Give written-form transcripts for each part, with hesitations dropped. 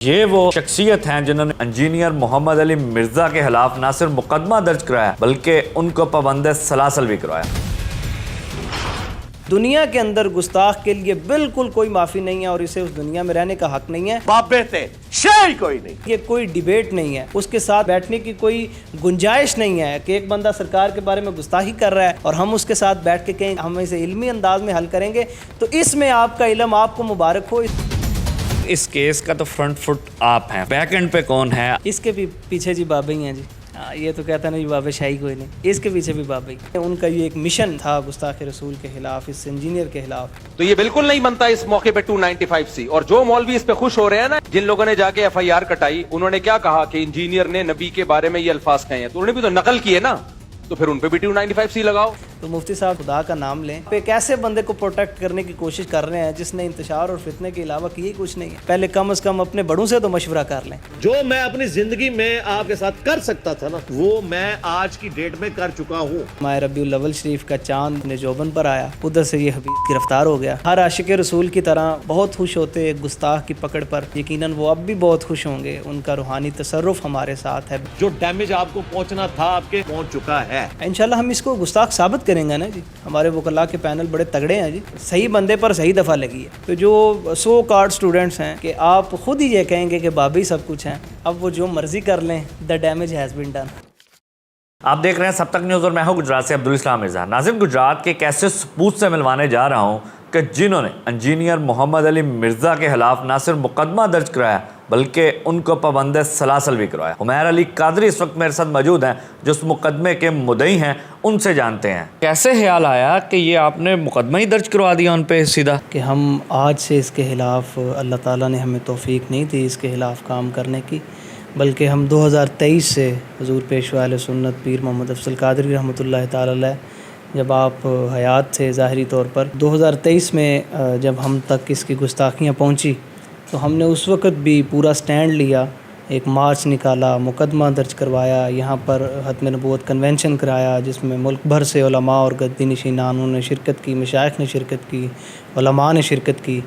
یہ وہ شخصیت ہیں جنہوں نے انجینئر محمد علی مرزا کے خلاف نہ صرف مقدمہ درج کرایا بلکہ ان کو پابند سلاسل بھی کروایا۔ دنیا کے اندر گستاخ کے لیے بالکل کوئی معافی نہیں ہے اور اسے اس دنیا میں رہنے کا حق نہیں ہے۔ بابے تھے شے کوئی نہیں، یہ کوئی ڈیبیٹ نہیں ہے، اس کے ساتھ بیٹھنے کی کوئی گنجائش نہیں ہے کہ ایک بندہ سرکار کے بارے میں گستاخی کر رہا ہے اور ہم اس کے ساتھ بیٹھ کے کہیں ہم اسے علمی انداز میں حل کریں گے، تو اس میں آپ کا علم آپ کو مبارک ہو۔ اس کیس کا تو فرنٹ فٹ آپ ہیں، بیک اینڈ پہ کون ہے؟ اس کے بھی پیچھے جی بابے ہی ہیں جی، یہ تو کہتا نہیں بابے شاہی کوئی نہیں، اس کے پیچھے بھی بابے ہی۔ ان کا یہ ایک مشن تھا گستاخ رسول کے خلاف، اس انجینئر کے خلاف۔ تو یہ بالکل نہیں بنتا اس موقع پہ 295C، اور جو مولوی اس پہ خوش ہو رہے ہیں نا، جن لوگوں نے جا کے FIR کٹائی، انہوں نے کیا کہا کہ انجینئر نے نبی کے بارے میں یہ الفاظ کہے ہیں، تو انہوں نے بھی تو نقل کیے نا، تو پھر ان پہ بھی 295C لگاؤ۔ تو مفتی صاحب خدا کا نام لیں، ایک ایسے بندے کو پروٹیکٹ کرنے کی کوشش کر رہے ہیں جس نے انتشار اور فتنے کے علاوہ کیے کچھ نہیں ہے۔ پہلے کم از کم اپنے بڑوں سے تو مشورہ کر لیں۔ جو میں اپنی زندگی میں آپ کے ساتھ کر سکتا تھا نا، وہ میں آج کی ڈیٹ میں کر چکا ہوں۔ ماہ ربیع الاول شریف کا چاند نے جوبن پر آیا، ادھر سے یہ حبیب گرفتار ہو گیا۔ ہر عاشق رسول کی طرح بہت خوش ہوتے ایک گستاخ کی پکڑ پر، یقیناً وہ اب بھی بہت خوش ہوں گے، ان کا روحانی تصرف ہمارے ساتھ ہے۔ جو ڈیمیج آپ کو پہنچنا تھا آپ کے پہنچ چکا ہے۔ انشاءاللہ ہم اس کو گستاخ ثابت کریں گے نا جی، ہمارے وکلاء کے پینل بڑے تگڑے ہیں جی، صحیح بندے پر صحیح دفعہ لگی ہے۔ تو جو سو کارڈ سٹوڈنٹس ہیں کہ آپ خود ہی یہ کہیں گے کہ بابی سب کچھ ہیں، اب وہ جو مرضی کر لیں، the damage has been done۔ آپ دیکھ رہے ہیں سب تک نیوز اور میں ہوں گجرات سے عبدالاسلام مرزا۔ ناظرین، گجرات کے ایک ایسے ثبوت سے ملوانے جا رہا ہوں کہ جنہوں نے انجینئر محمد علی مرزا کے خلاف نہ صرف مقدمہ درج کرایا بلکہ ان کو پابند سلاسل بھی کروایا۔ عمیر علی قادری اس وقت میرے ساتھ موجود ہیں جو اس مقدمے کے مدعی ہیں، ان سے جانتے ہیں کیسے خیال آیا کہ یہ آپ نے مقدمہ ہی درج کروا دیا ان پہ سیدھا؟ کہ ہم آج سے اس کے خلاف، اللہ تعالیٰ نے ہمیں توفیق نہیں دی اس کے خلاف کام کرنے کی، بلکہ ہم 2023 سے حضور پیشوا اہل سنت پیر محمد افضل قادری رحمۃ اللہ تعالی علیہ جب آپ حیات تھے ظاہری طور پر، 2023 میں جب ہم تک اس کی گستاخیاں پہنچی تو ہم نے اس وقت بھی پورا سٹینڈ لیا، ایک مارچ نکالا، مقدمہ درج کروایا، یہاں پر ختم نبوت کنونشن کرایا جس میں ملک بھر سے علماء اور گدی نشینانوں نے شرکت کی، مشائخ نے شرکت کی، علماء نے شرکت کی،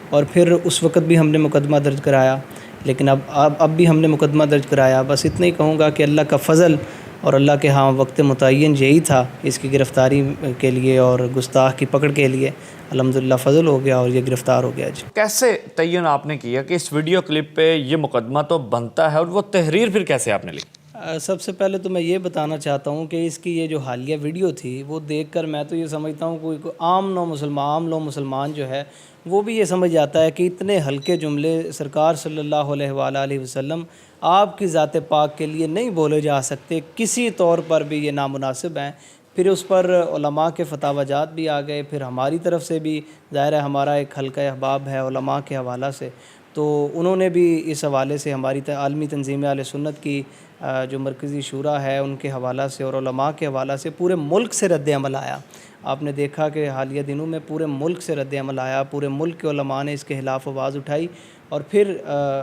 اور پھر اس وقت بھی ہم نے مقدمہ درج کرایا۔ لیکن اب بھی ہم نے مقدمہ درج کرایا۔ بس اتنا ہی کہوں گا کہ اللہ کا فضل اور اللہ کے ہاں وقت متعین یہی تھا اس کی گرفتاری کے لیے اور گستاخ کی پکڑ کے لیے، الحمدللہ فضل ہو گیا اور یہ گرفتار ہو گیا جی۔ کیسے تعین آپ نے کیا کہ اس ویڈیو کلپ پہ یہ مقدمہ تو بنتا ہے، اور وہ تحریر پھر کیسے آپ نے لکھی؟ سب سے پہلے تو میں یہ بتانا چاہتا ہوں کہ اس کی یہ جو حالیہ ویڈیو تھی وہ دیکھ کر میں تو یہ سمجھتا ہوں کوئی عام لو مسلمان جو ہے وہ بھی یہ سمجھ جاتا ہے کہ اتنے ہلکے جملے سرکار صلی اللہ علیہ وآلہ وسلم آپ کی ذات پاک کے لیے نہیں بولے جا سکتے، کسی طور پر بھی یہ نامناسب ہیں۔ پھر اس پر علماء کے فتاوی جات بھی آ گئے، پھر ہماری طرف سے بھی، ظاہر ہے ہمارا ایک حلقہ احباب ہے علماء کے حوالہ سے، تو انہوں نے بھی اس حوالے سے ہماری عالمی تنظیم اہل سنت کی جو مرکزی شورا ہے ان کے حوالہ سے اور علماء کے حوالہ سے پورے ملک سے رد عمل آیا۔ آپ نے دیکھا کہ حالیہ دنوں میں پورے ملک سے رد عمل آیا، پورے ملک کے علماء نے اس کے خلاف آواز اٹھائی، اور پھر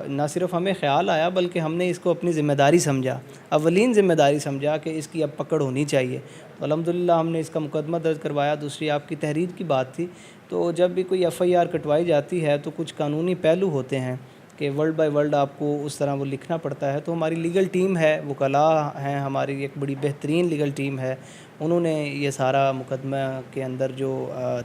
نہ صرف ہمیں خیال آیا بلکہ ہم نے اس کو اپنی ذمہ داری سمجھا، اولین ذمہ داری سمجھا کہ اس کی اب پکڑ ہونی چاہیے۔ تو الحمدللہ ہم نے اس کا مقدمہ درج کروایا۔ دوسری آپ کی تحریر کی بات تھی، تو جب بھی کوئی FIR کٹوائی جاتی ہے تو کچھ قانونی پہلو ہوتے ہیں کہ ورڈ بائی ورڈ آپ کو اس طرح وہ لکھنا پڑتا ہے۔ تو ہماری لیگل ٹیم ہے، وکلاء ہیں، ہماری ایک بڑی بہترین لیگل ٹیم ہے، انہوں نے یہ سارا مقدمہ کے اندر جو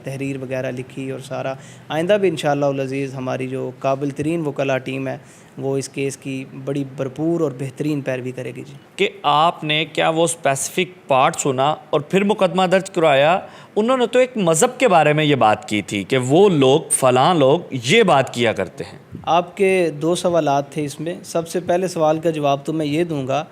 تحریر وغیرہ لکھی، اور سارا آئندہ بھی انشاءاللہ العزیز ہماری جو قابل ترین وکلاء ٹیم ہے وہ اس کیس کی بڑی بھرپور اور بہترین پیروی کرے گی جی۔ کہ آپ نے کیا وہ اسپیسیفک پارٹ سنا اور پھر مقدمہ درج کروایا؟ انہوں نے تو ایک مذہب کے بارے میں یہ بات کی تھی کہ وہ لوگ فلاں لوگ یہ بات کیا کرتے ہیں۔ آپ کے دو سوالات تھے اس میں۔ سب سے پہلے سوال کا جواب تو میں یہ دوں گا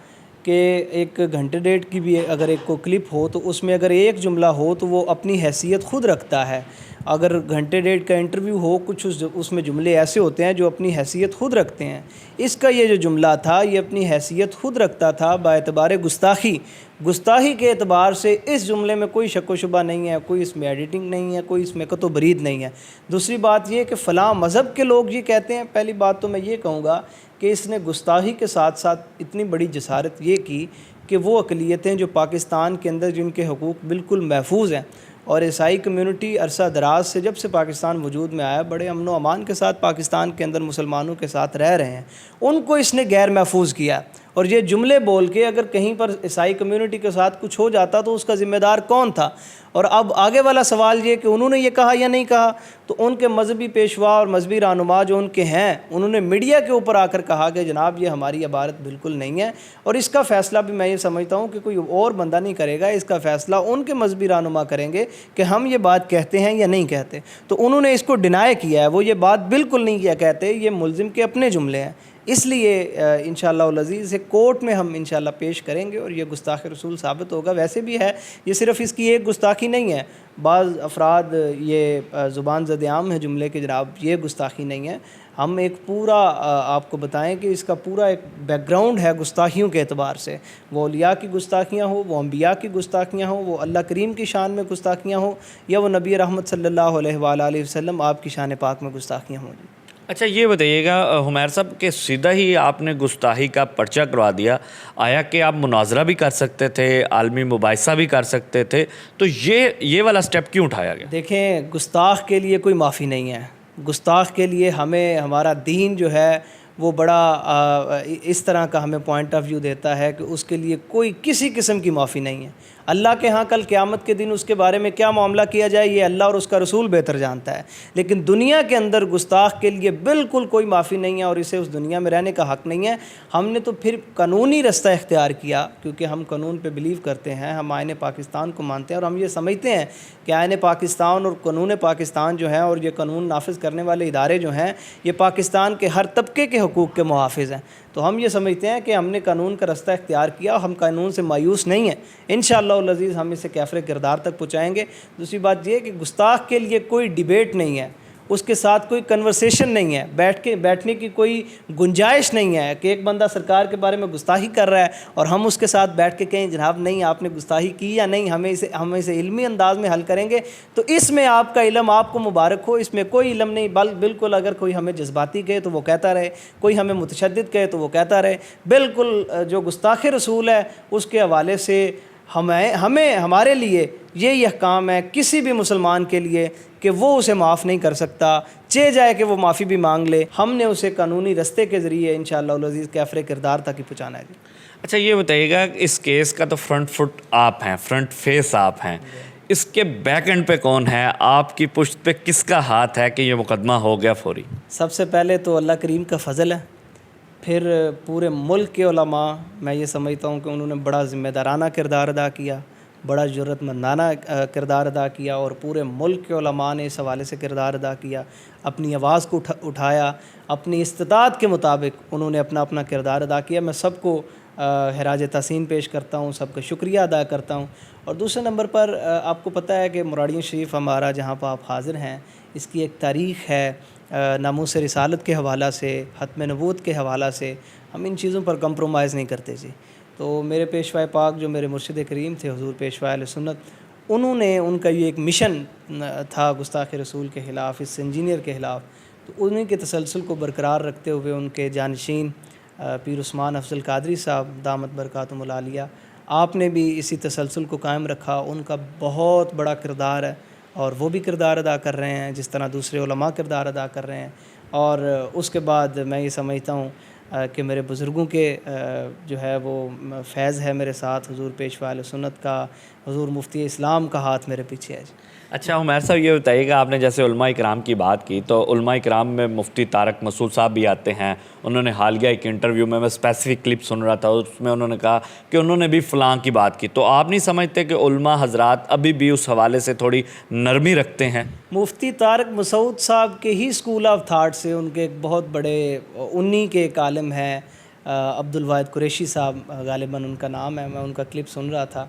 کہ ایک گھنٹے ڈیڑھ کی بھی اگر ایک کو کلپ ہو تو اس میں اگر ایک جملہ ہو تو وہ اپنی حیثیت خود رکھتا ہے۔ اگر گھنٹے ڈیڑھ کا انٹرویو ہو، کچھ اس میں جملے ایسے ہوتے ہیں جو اپنی حیثیت خود رکھتے ہیں۔ اس کا یہ جو جملہ تھا یہ اپنی حیثیت خود رکھتا تھا باعتبار گستاخی کے اعتبار سے۔ اس جملے میں کوئی شک و شبہ نہیں ہے، کوئی اس میں ایڈیٹنگ نہیں ہے، کوئی اس میں قط و برید نہیں ہے۔ دوسری بات یہ کہ فلاں مذہب کے لوگ یہ کہتے ہیں، پہلی بات تو میں یہ کہوں گا کہ اس نے گستاخی کے ساتھ ساتھ اتنی بڑی جسارت یہ کی کہ وہ اقلیتیں جو پاکستان کے اندر جن کے حقوق بالکل محفوظ ہیں اور عیسائی کمیونٹی عرصہ دراز سے جب سے پاکستان وجود میں آیا بڑے امن و امان کے ساتھ پاکستان کے اندر مسلمانوں کے ساتھ رہ رہے ہیں، ان کو اس نے غیر محفوظ کیا۔ اور یہ جملے بول کے اگر کہیں پر عیسائی کمیونٹی کے ساتھ کچھ ہو جاتا تو اس کا ذمہ دار کون تھا؟ اور اب آگے والا سوال یہ کہ انہوں نے یہ کہا یا نہیں کہا، تو ان کے مذہبی پیشوا اور مذہبی رہنما جو ان کے ہیں انہوں نے میڈیا کے اوپر آ کر کہا کہ جناب یہ ہماری عبارت بالکل نہیں ہے، اور اس کا فیصلہ بھی میں یہ سمجھتا ہوں کہ کوئی اور بندہ نہیں کرے گا، اس کا فیصلہ ان کے مذہبی رہنما کریں گے کہ ہم یہ بات کہتے ہیں یا نہیں کہتے۔ تو انہوں نے اس کو ڈینائی کیا ہے، وہ یہ بات بالکل نہیں کیا کہتے، یہ ملزم کے اپنے جملے ہیں۔ اس لیے انشاءاللہ العزیز کورٹ میں ہم انشاءاللہ پیش کریں گے اور یہ گستاخ رسول ثابت ہوگا۔ ویسے بھی ہے، یہ صرف اس کی ایک گستاخی نہیں ہے، بعض افراد یہ زبان زد عام ہے جملے کے جناب یہ گستاخی نہیں ہے، ہم ایک پورا آپ کو بتائیں کہ اس کا پورا ایک بیک گراؤنڈ ہے گستاخیوں کے اعتبار سے، وہ اولیاء کی گستاخیاں ہوں، وہ انبیاء کی گستاخیاں ہوں، وہ اللہ کریم کی شان میں گستاخیاں ہوں، یا وہ نبی رحمت صلی اللہ علیہ وآلہ وسلم آپ کی شان پاک میں گستاخیاں ہوں۔ اچھا یہ بتائیے گا حمیر صاحب کہ سیدھا ہی آپ نے گستاخی کا پرچہ کروا دیا، آیا کہ آپ مناظرہ بھی کر سکتے تھے، عالمی مباحثہ بھی کر سکتے تھے، تو یہ والا سٹیپ کیوں اٹھایا گیا؟ دیکھیں، گستاخ کے لیے کوئی معافی نہیں ہے، گستاخ کے لیے ہمیں ہمارا دین جو ہے وہ بڑا اس طرح کا ہمیں پوائنٹ آف ویو دیتا ہے کہ اس کے لیے کوئی کسی قسم کی معافی نہیں ہے۔ اللہ کے ہاں کل قیامت کے دن اس کے بارے میں کیا معاملہ کیا جائے یہ اللہ اور اس کا رسول بہتر جانتا ہے، لیکن دنیا کے اندر گستاخ کے لیے بالکل کوئی معافی نہیں ہے اور اسے اس دنیا میں رہنے کا حق نہیں ہے۔ ہم نے تو پھر قانونی رستہ اختیار کیا، کیونکہ ہم قانون پہ بلیو کرتے ہیں، ہم آئین پاکستان کو مانتے ہیں اور ہم یہ سمجھتے ہیں کہ آئین پاکستان اور قانون پاکستان جو ہیں اور یہ قانون نافذ کرنے والے ادارے جو ہیں یہ پاکستان کے ہر طبقے کے حقوق کے محافظ ہیں۔ تو ہم یہ سمجھتے ہیں کہ ہم نے قانون کا رستہ اختیار کیا، ہم قانون سے مایوس نہیں ہیں، انشاءاللہ العزیز ہم اسے کیفر کردار تک پہنچائیں گے۔ دوسری بات یہ کہ گستاخ کے لیے کوئی ڈیبیٹ نہیں ہے، اس کے ساتھ کوئی کنورسیشن نہیں ہے، بیٹھنے کی کوئی گنجائش نہیں ہے کہ ایک بندہ سرکار کے بارے میں گستاخی کر رہا ہے اور ہم اس کے ساتھ بیٹھ کے کہیں جناب نہیں آپ نے گستاخی کی یا نہیں، ہم اسے علمی انداز میں حل کریں گے۔ تو اس میں آپ کا علم آپ کو مبارک ہو، اس میں کوئی علم نہیں، بالکل اگر کوئی ہمیں جذباتی کہے تو وہ کہتا رہے، کوئی ہمیں متشدد کہے تو وہ کہتا رہے، بالکل جو گستاخ رسول ہے اس کے حوالے سے ہمارے لیے یہی احکام ہے کسی بھی مسلمان کے لیے کہ وہ اسے معاف نہیں کر سکتا، چاہے جائے کہ وہ معافی بھی مانگ لے، ہم نے اسے قانونی رستے کے ذریعے انشاءاللہ العزیز کیفر کردار تک ہی پہنچانا ہے۔ اچھا یہ بتائیے گا اس کیس کا تو فرنٹ فٹ آپ ہیں، فرنٹ فیس آپ ہیں، اس کے بیک اینڈ پہ کون ہے؟ آپ کی پشت پہ کس کا ہاتھ ہے کہ یہ مقدمہ ہو گیا فوری؟ سب سے پہلے تو اللہ کریم کا فضل ہے، پھر پورے ملک کے علماء، میں یہ سمجھتا ہوں کہ انہوں نے بڑا ذمہ دارانہ کردار ادا کیا، بڑا جرأت مندانہ کردار ادا کیا، اور پورے ملک کے علماء نے اس حوالے سے کردار ادا کیا، اپنی آواز کو اٹھایا، اپنی استطاعت کے مطابق انہوں نے اپنا کردار ادا کیا۔ میں سب کو خراج تحسین پیش کرتا ہوں، سب کا شکریہ ادا کرتا ہوں۔ اور دوسرے نمبر پر آپ کو پتہ ہے کہ مراڑیوں شریف ہمارا جہاں پہ آپ حاضر ہیں اس کی ایک تاریخ ہے، ناموس رسالت کے حوالہ سے، ختم نبوت کے حوالہ سے ہم ان چیزوں پر کمپرومائز نہیں کرتے جی۔ تو میرے پیشوائے پاک جو میرے مرشد کریم تھے حضور پیشوا اہل سنت، انہوں نے ان کا یہ ایک مشن تھا گستاخ رسول کے خلاف، اس انجینئر کے خلاف، تو انہیں کے تسلسل کو برقرار رکھتے ہوئے ان کے جانشین پیر عثمان افضل قادری صاحب دامت برکاتہم العالیہ، آپ نے بھی اسی تسلسل کو قائم رکھا۔ ان کا بہت بڑا کردار ہے اور وہ بھی کردار ادا کر رہے ہیں جس طرح دوسرے علماء کردار ادا کر رہے ہیں۔ اور اس کے بعد میں یہ سمجھتا ہوں کہ میرے بزرگوں کے جو ہے وہ فیض ہے میرے ساتھ، حضور پیشوا اہل سنت کا، حضور مفتی اسلام کا ہاتھ میرے پیچھے ہے جی۔ اچھا عمیر صاحب یہ بتائیے گا، آپ نے جیسے علماء اکرام کی بات کی تو علماء اکرام میں مفتی طارق مسعود صاحب بھی آتے ہیں، انہوں نے حالیہ ایک انٹرویو میں اسپیسیفک کلپ سن رہا تھا، اس میں انہوں نے کہا کہ انہوں نے بھی فلاں کی بات کی، تو آپ نہیں سمجھتے کہ علماء حضرات ابھی بھی اس حوالے سے تھوڑی نرمی رکھتے ہیں؟ مفتی طارق مسعود صاحب کے ہی اسکول آف تھاٹ سے ان کے ایک بہت بڑے انہی کے ایک عالم ہیں عبد الواحد قریشی صاحب، غالباً ان کا نام ہے، میں ان کا کلپ سن رہا تھا،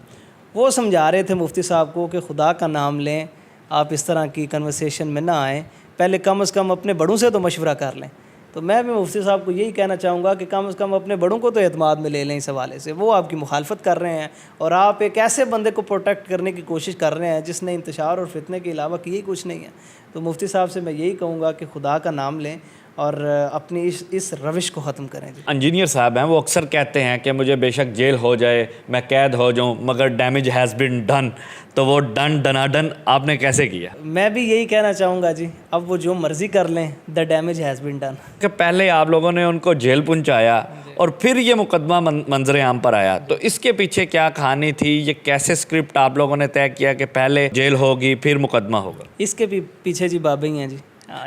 وہ سمجھا رہے تھے مفتی صاحب کو کہ خدا کا نام لیں، آپ اس طرح کی کنورسیشن میں نہ آئیں، پہلے کم از کم اپنے بڑوں سے تو مشورہ کر لیں۔ تو میں بھی مفتی صاحب کو یہی کہنا چاہوں گا کہ کم از کم اپنے بڑوں کو تو اعتماد میں لے لیں اس حوالے سے، وہ آپ کی مخالفت کر رہے ہیں اور آپ ایک ایسے بندے کو پروٹیکٹ کرنے کی کوشش کر رہے ہیں جس نے انتشار اور فتنے کے علاوہ کیا ہی کچھ نہیں ہے۔ تو مفتی صاحب سے میں یہی کہوں گا کہ خدا کا نام لیں اور اپنی اس روش کو ختم کریں جی۔ انجینئر صاحب ہیں، وہ اکثر کہتے ہیں کہ مجھے بے شک جیل ہو جائے، میں قید ہو جاؤں، مگر ڈیمیج ہیز بن ڈن، تو وہ ڈنا آپ نے کیسے کیا؟ میں بھی یہی کہنا چاہوں گا جی، اب وہ جو مرضی کر لیں، the damage has been done. کہ پہلے آپ لوگوں نے ان کو جیل پہنچایا اور پھر یہ مقدمہ منظر عام پر آیا، تو اس کے پیچھے کیا کہانی تھی؟ یہ کیسے اسکرپٹ آپ لوگوں نے طے کیا کہ پہلے جیل ہوگی پھر مقدمہ ہوگا؟ اس کے بھی پیچھے جی بابے ہی ہیں جی،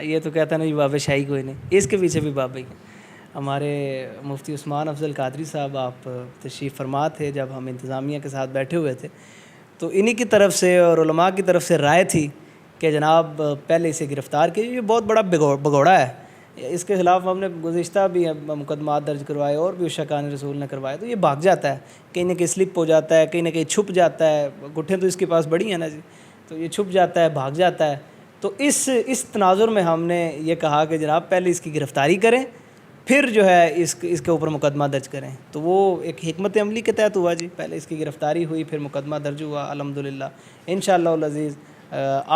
یہ تو کہتا نہیں بابے شاہی کوئی نہیں، اس کے پیچھے بھی بابے ہی ہیں۔ ہمارے مفتی عثمان افضل قادری صاحب آپ تشریف فرما تھے جب ہم انتظامیہ کے ساتھ بیٹھے ہوئے تھے، تو انہی کی طرف سے اور علماء کی طرف سے رائے تھی کہ جناب پہلے اسے گرفتار کیجیے، یہ بہت بڑا بگوڑا ہے، اس کے خلاف ہم نے گزشتہ بھی مقدمات درج کروائے اور بھی شکان رسول نے کروائے، تو یہ بھاگ جاتا ہے، کہیں نہ کہیں سلپ ہو جاتا ہے، کہیں نہ کہیں چھپ جاتا ہے، گٹھیں تو اس کے پاس بڑی ہیں نا جی، تو یہ چھپ جاتا ہے، بھاگ جاتا ہے۔ تو اس تناظر میں ہم نے یہ کہا کہ جناب پہلے اس کی گرفتاری کریں، پھر جو ہے اس کے اوپر مقدمہ درج کریں، تو وہ ایک حکمت عملی کے تحت ہوا جی، پہلے اس کی گرفتاری ہوئی پھر مقدمہ درج ہوا الحمدللہ۔ انشاءاللہ العزیز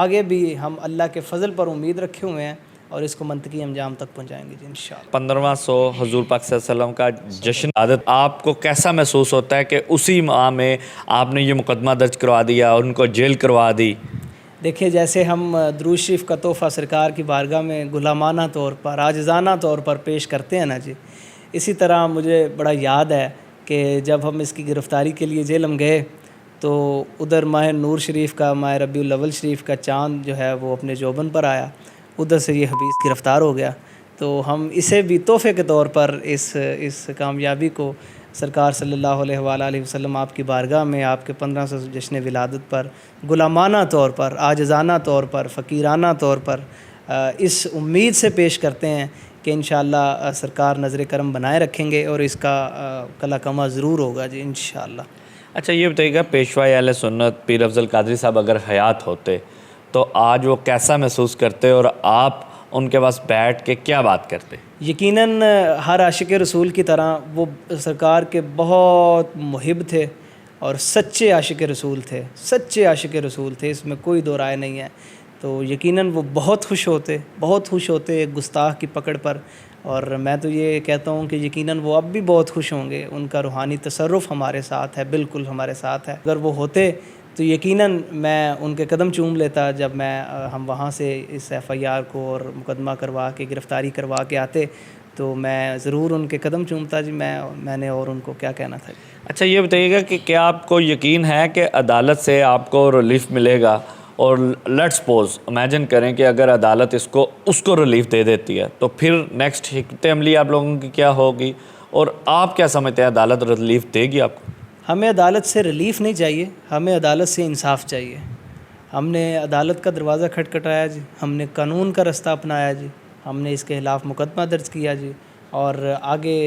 آگے بھی ہم اللہ کے فضل پر امید رکھے ہوئے ہیں اور اس کو منطقی انجام تک پہنچائیں گے جی انشاءاللہ۔ 15واں سو حضور پاک صلی اللہ علیہ وسلم کا جشن عادت آپ کو کیسا محسوس ہوتا ہے کہ اسی ماہ میں آپ نے یہ مقدمہ درج کروا دیا اور ان کو جیل کروا دی؟ دیکھیے جیسے ہم درود شریف کا تحفہ سرکار کی بارگاہ میں غلامانہ طور پر، عاجزانہ طور پر پیش کرتے ہیں نا جی، اسی طرح مجھے بڑا یاد ہے کہ جب ہم اس کی گرفتاری کے لیے جیلم گئے تو ادھر ماہ نور شریف کا، ماہ ربیع الاول شریف کا چاند جو ہے وہ اپنے جوبن پر آیا، ادھر سے یہ حبیث گرفتار ہو گیا، تو ہم اسے بھی تحفے کے طور پر اس کامیابی کو سرکار صلی اللہ علیہ وآلہ وسلم آپ کی بارگاہ میں آپ کے 1500 جشن ولادت پر غلامانہ طور پر، عاجزانہ طور پر، فقیرانہ طور پر اس امید سے پیش کرتے ہیں کہ انشاءاللہ سرکار نظر کرم بنائے رکھیں گے اور اس کا کلا کما ضرور ہوگا جی انشاءاللہ۔ اچھا یہ بتائیے گا، پیشوائی اہل سنت پیر افضل قادری صاحب اگر حیات ہوتے تو آج وہ کیسا محسوس کرتے اور آپ ان کے پاس بیٹھ کے کیا بات کرتے؟ یقیناً ہر عاشق رسول کی طرح وہ سرکار کے بہت محب تھے اور سچے عاشق رسول تھے، سچے عاشق رسول تھے، اس میں کوئی دو رائے نہیں ہے، تو یقیناً وہ بہت خوش ہوتے ایک گستاخ کی پکڑ پر، اور میں تو یہ کہتا ہوں کہ یقیناً وہ اب بھی بہت خوش ہوں گے، ان کا روحانی تصرف ہمارے ساتھ ہے، بالکل ہمارے ساتھ ہے، اگر وہ ہوتے تو یقیناً میں ان کے قدم چوم لیتا جب ہم وہاں سے اس FIR کو اور مقدمہ کروا کے گرفتاری کروا کے آتے، تو میں ضرور ان کے قدم چومتا جی، میں نے اور ان کو کیا کہنا تھا۔ اچھا یہ بتائیے گا کہ کیا آپ کو یقین ہے کہ عدالت سے آپ کو ریلیف ملے گا؟ اور لیٹس سپوز امیجن کریں کہ اگر عدالت اس کو ریلیف دے دیتی ہے تو پھر نیکسٹ حکمت عملی آپ لوگوں کی کیا ہوگی، اور آپ کیا سمجھتے ہیں عدالت ریلیف دے گی آپ کو؟ ہمیں عدالت سے ریلیف نہیں چاہیے، ہمیں عدالت سے انصاف چاہیے۔ ہم نے عدالت کا دروازہ کھٹکھٹایا جی، ہم نے قانون کا رستہ اپنایا جی، ہم نے اس کے خلاف مقدمہ درج کیا جی، اور آگے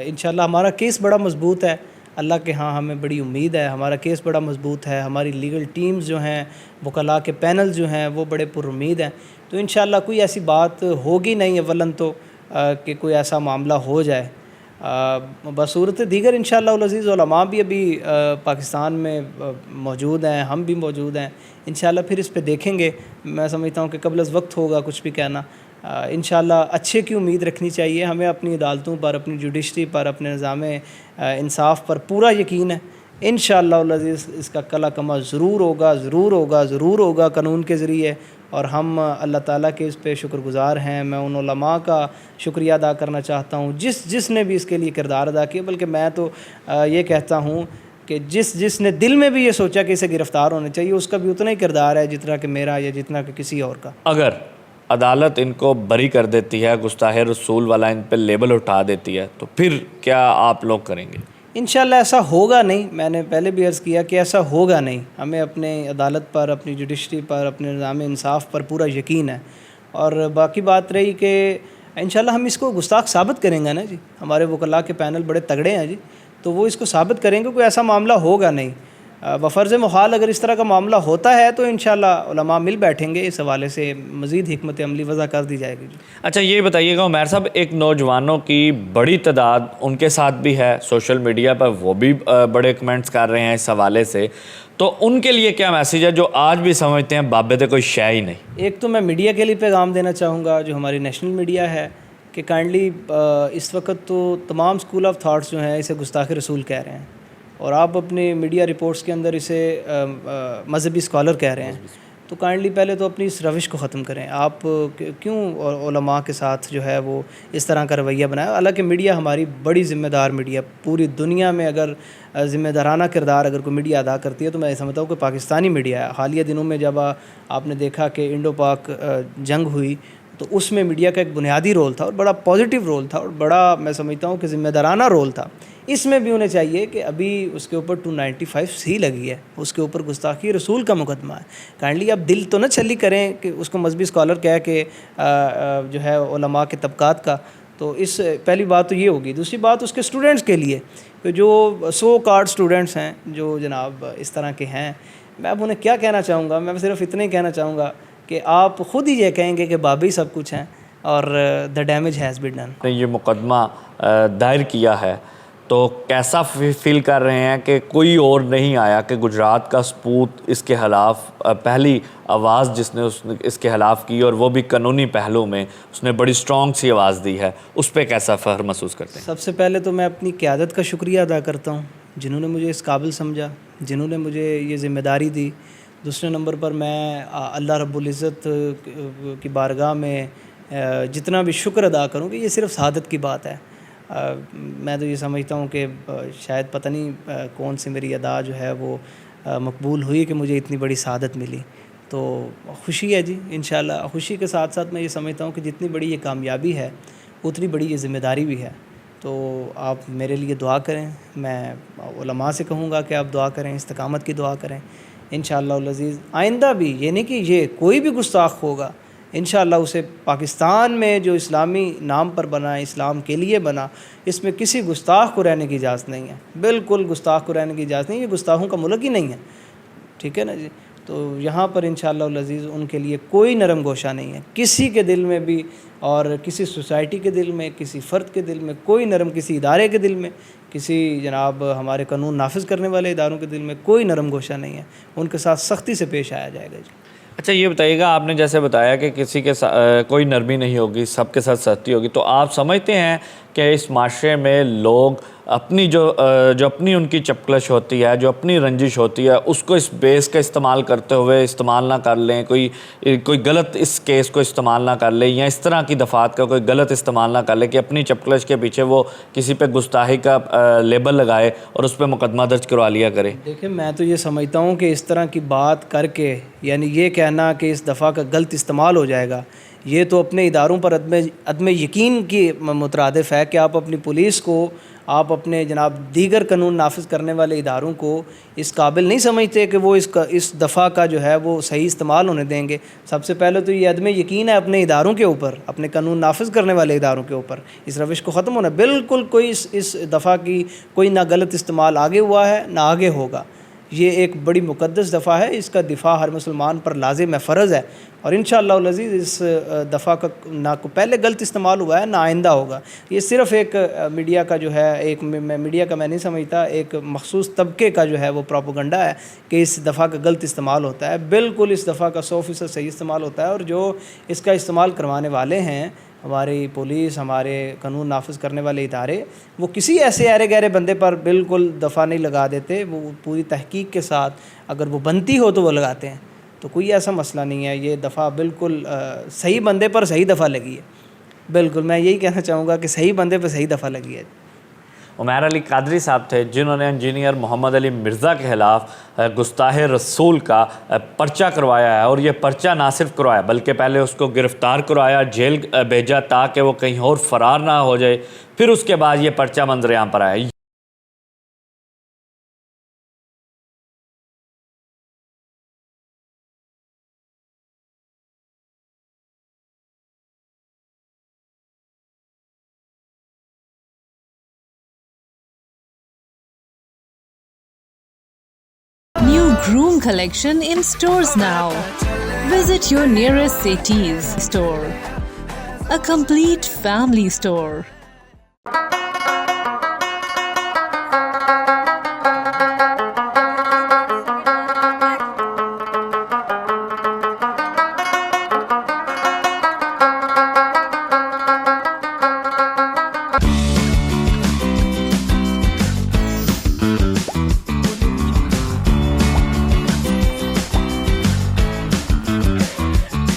انشاءاللہ ہمارا کیس بڑا مضبوط ہے، اللہ کے ہاں ہمیں بڑی امید ہے، ہمارا کیس بڑا مضبوط ہے، ہماری لیگل ٹیمز جو ہیں، وکلاء کے پینل جو ہیں وہ بڑے پر امید ہیں، تو انشاءاللہ کوئی ایسی بات ہوگی نہیں اولاً تو کہ کوئی ایسا معاملہ ہو جائے۔ بصورت دیگر انشاءاللہ العزیز علماء بھی ابھی پاکستان میں موجود ہیں، ہم بھی موجود ہیں، انشاءاللہ پھر اس پہ دیکھیں گے۔ میں سمجھتا ہوں کہ قبل از وقت ہوگا کچھ بھی کہنا، انشاءاللہ اچھے کی امید رکھنی چاہیے، ہمیں اپنی عدالتوں پر، اپنی جوڈیشری پر، اپنے نظام انصاف پر پورا یقین ہے، انشاءاللہ العزیز اس کا کلا کما ضرور ہوگا قانون کے ذریعے، اور ہم اللہ تعالیٰ کے اس پہ شکر گزار ہیں۔ میں ان علماء کا شکریہ ادا کرنا چاہتا ہوں جس نے بھی اس کے لیے کردار ادا کیا، بلکہ میں تو یہ کہتا ہوں کہ جس نے دل میں بھی یہ سوچا کہ اسے گرفتار ہونا چاہیے، اس کا بھی اتنا ہی کردار ہے جتنا کہ میرا یا جتنا کہ کسی اور کا۔ اگر عدالت ان کو بری کر دیتی ہے، گستاخ رسول والا ان پہ لیبل اٹھا دیتی ہے، تو پھر کیا آپ لوگ کریں گے؟ انشاءاللہ ایسا ہوگا نہیں، میں نے پہلے بھی عرض کیا کہ ایسا ہوگا نہیں، ہمیں اپنے عدالت پر، اپنی جوڈیشری پر، اپنے نظام انصاف پر پورا یقین ہے، اور باقی بات رہی کہ انشاءاللہ ہم اس کو گستاخ ثابت کریں گے نا جی، ہمارے وکلاء کے پینل بڑے تگڑے ہیں جی، تو وہ اس کو ثابت کریں گے، کوئی ایسا معاملہ ہوگا نہیں۔ بفرض محال اگر اس طرح کا معاملہ ہوتا ہے تو انشاءاللہ علماء مل بیٹھیں گے، اس حوالے سے مزید حکمت عملی وضع کر دی جائے گی جی۔ اچھا یہ بتائیے گا عمیر صاحب، ایک نوجوانوں کی بڑی تعداد ان کے ساتھ بھی ہے سوشل میڈیا پر، وہ بھی بڑے کمنٹس کر رہے ہیں اس حوالے سے، تو ان کے لیے کیا میسیج ہے جو آج بھی سمجھتے ہیں بابے تے کوئی شے ہی نہیں؟ ایک تو میں میڈیا کے لیے پیغام دینا چاہوں گا، جو ہماری نیشنل میڈیا ہے، کہ کائنڈلی اس وقت تو تمام اسکول آف تھاٹس جو ہیں اسے گستاخ رسول کہہ رہے ہیں، اور آپ اپنے میڈیا رپورٹس کے اندر اسے مذہبی اسکالر کہہ رہے ہیں. تو کائنڈلی پہلے تو اپنی اس روش کو ختم کریں. آپ کیوں علماء کے ساتھ جو ہے وہ اس طرح کا رویہ بنایا؟ حالانکہ میڈیا ہماری بڑی ذمہ دار میڈیا، پوری دنیا میں اگر ذمہ دارانہ کردار اگر کوئی میڈیا ادا کرتی ہے تو میں سمجھتا ہوں کہ پاکستانی میڈیا ہے. حالیہ دنوں میں جب آپ نے دیکھا کہ انڈو پاک جنگ ہوئی تو اس میں میڈیا کا ایک بنیادی رول تھا اور بڑا پازیٹیو رول تھا اور بڑا میں سمجھتا ہوں کہ ذمہ دارانہ رول تھا. اس میں بھی انہیں چاہیے کہ ابھی اس کے اوپر 295C لگی ہے، اس کے اوپر گستاخی رسول کا مقدمہ ہے. کائنڈلی آپ دل تو نہ چھلی کریں کہ اس کو مذہبی اسکالر کہہ کے جو ہے علماء کے طبقات کا. تو اس پہلی بات تو یہ ہوگی. دوسری بات اس کے اسٹوڈنٹس کے لیے کہ جو سو کارڈ اسٹوڈنٹس ہیں جو جناب اس طرح کے ہیں، میں اب انہیں کیا کہنا چاہوں گا؟ میں صرف اتنا ہی کہنا چاہوں گا کہ آپ خود ہی یہ کہیں گے کہ بابی سب کچھ ہیں اور the damage has been done. نے یہ مقدمہ دائر کیا ہے تو کیسا فیل کر رہے ہیں کہ کوئی اور نہیں آیا کہ گجرات کا سپوت اس کے خلاف پہلی آواز جس نے اس کے خلاف کی، اور وہ بھی قانونی پہلو میں اس نے بڑی سٹرونگ سی آواز دی ہے، اس پہ کیسا فخر محسوس کرتے ہیں؟ سب سے پہلے تو میں اپنی قیادت کا شکریہ ادا کرتا ہوں جنہوں نے مجھے اس قابل سمجھا، جنہوں نے مجھے یہ ذمہ داری دی. دوسرے نمبر پر میں اللہ رب العزت کی بارگاہ میں جتنا بھی شکر ادا کروں کہ یہ صرف سعادت کی بات ہے. میں تو یہ سمجھتا ہوں کہ شاید پتہ نہیں کون سی میری ادا جو ہے وہ مقبول ہوئی کہ مجھے اتنی بڑی سعادت ملی. تو خوشی ہے جی، انشاءاللہ. خوشی کے ساتھ ساتھ میں یہ سمجھتا ہوں کہ جتنی بڑی یہ کامیابی ہے اتنی بڑی یہ ذمہ داری بھی ہے. تو آپ میرے لیے دعا کریں. میں علماء سے کہوں گا کہ آپ دعا کریں، استقامت کی دعا کریں انشاءاللہ العزیز. آئندہ بھی یہ نہیں کہ یہ کوئی بھی گستاخ ہوگا انشاءاللہ اسے پاکستان میں جو اسلامی نام پر بنا، اسلام کے لیے بنا، اس میں کسی گستاخ کو رہنے کی اجازت نہیں ہے. بالکل گستاخ کو رہنے کی اجازت نہیں ہے. یہ گستاخوں کا ملک ہی نہیں ہے، ٹھیک ہے نا جی. تو یہاں پر انشاءاللہ العزیز ان کے لیے کوئی نرم گوشہ نہیں ہے، کسی کے دل میں بھی، اور کسی سوسائٹی کے دل میں، کسی فرد کے دل میں کوئی نرم، کسی ادارے کے دل میں، کسی جناب ہمارے قانون نافذ کرنے والے اداروں کے دل میں کوئی نرم گوشہ نہیں ہے. ان کے ساتھ سختی سے پیش آیا جائے گا جی. اچھا یہ بتائیے گا، آپ نے جیسے بتایا کہ کسی کے کوئی نرمی نہیں ہوگی، سب کے ساتھ سختی ہوگی، تو آپ سمجھتے ہیں کہ اس معاشرے میں لوگ اپنی جو اپنی ان کی چپکلش ہوتی ہے، جو اپنی رنجش ہوتی ہے، اس کو اس بیس کا استعمال کرتے ہوئے استعمال نہ کر لیں، کوئی غلط اس کیس کو استعمال نہ کر لیں، یا اس طرح کی دفعات کا کوئی غلط استعمال نہ کر لیں کہ اپنی چپکلش کے پیچھے وہ کسی پہ گستاخی کا لیبل لگائے اور اس پہ مقدمہ درج کروا لیا کرے؟ دیکھیں میں تو یہ سمجھتا ہوں کہ اس طرح کی بات کر کے یعنی یہ کہنا کہ اس دفعہ کا غلط استعمال ہو جائے گا، یہ تو اپنے اداروں پر عدم یقین کی مترادف ہے کہ آپ اپنی پولیس کو، آپ اپنے جناب دیگر قانون نافذ کرنے والے اداروں کو اس قابل نہیں سمجھتے کہ وہ اس دفعہ کا جو ہے وہ صحیح استعمال ہونے دیں گے. سب سے پہلے تو یہ عدم یقین ہے اپنے اداروں کے اوپر، اپنے قانون نافذ کرنے والے اداروں کے اوپر. اس روش کو ختم ہونا، بالکل کوئی اس دفعہ کی کوئی نہ غلط استعمال آگے ہوا ہے نہ آگے ہوگا. یہ ایک بڑی مقدس دفعہ ہے، اس کا دفاع ہر مسلمان پر لازم ہے، فرض ہے. اور انشاءاللہ العزیز اس دفعہ کا نہ پہلے غلط استعمال ہوا ہے نہ آئندہ ہوگا. یہ صرف ایک میڈیا کا جو ہے، ایک میڈیا کا میں نہیں سمجھتا، ایک مخصوص طبقے کا جو ہے وہ پروپیگنڈا ہے کہ اس دفعہ کا غلط استعمال ہوتا ہے. بالکل اس دفعہ کا 100% صحیح استعمال ہوتا ہے. اور جو اس کا استعمال کروانے والے ہیں، ہماری پولیس، ہمارے قانون نافذ کرنے والے ادارے، وہ کسی ایسے ایرے گہرے بندے پر بالکل دفعہ نہیں لگا دیتے. وہ پوری تحقیق کے ساتھ اگر وہ بنتی ہو تو وہ لگاتے ہیں. تو کوئی ایسا مسئلہ نہیں ہے. یہ دفعہ بالکل صحیح بندے پر صحیح دفعہ لگی ہے. بالکل میں یہی کہنا چاہوں گا کہ صحیح بندے پر صحیح دفعہ لگی ہے. عمیر علی قادری صاحب تھے جنہوں نے انجینئر محمد علی مرزا کے خلاف گستاخ رسول کا پرچہ کروایا ہے. اور یہ پرچہ نہ صرف کروایا بلکہ پہلے اس کو گرفتار کروایا، جیل بھیجا تاکہ وہ کہیں اور فرار نہ ہو جائے. پھر اس کے بعد یہ پرچہ منظر عام پر آیا. New Groom collection in stores now. Visit your nearest Cities store. A complete family store.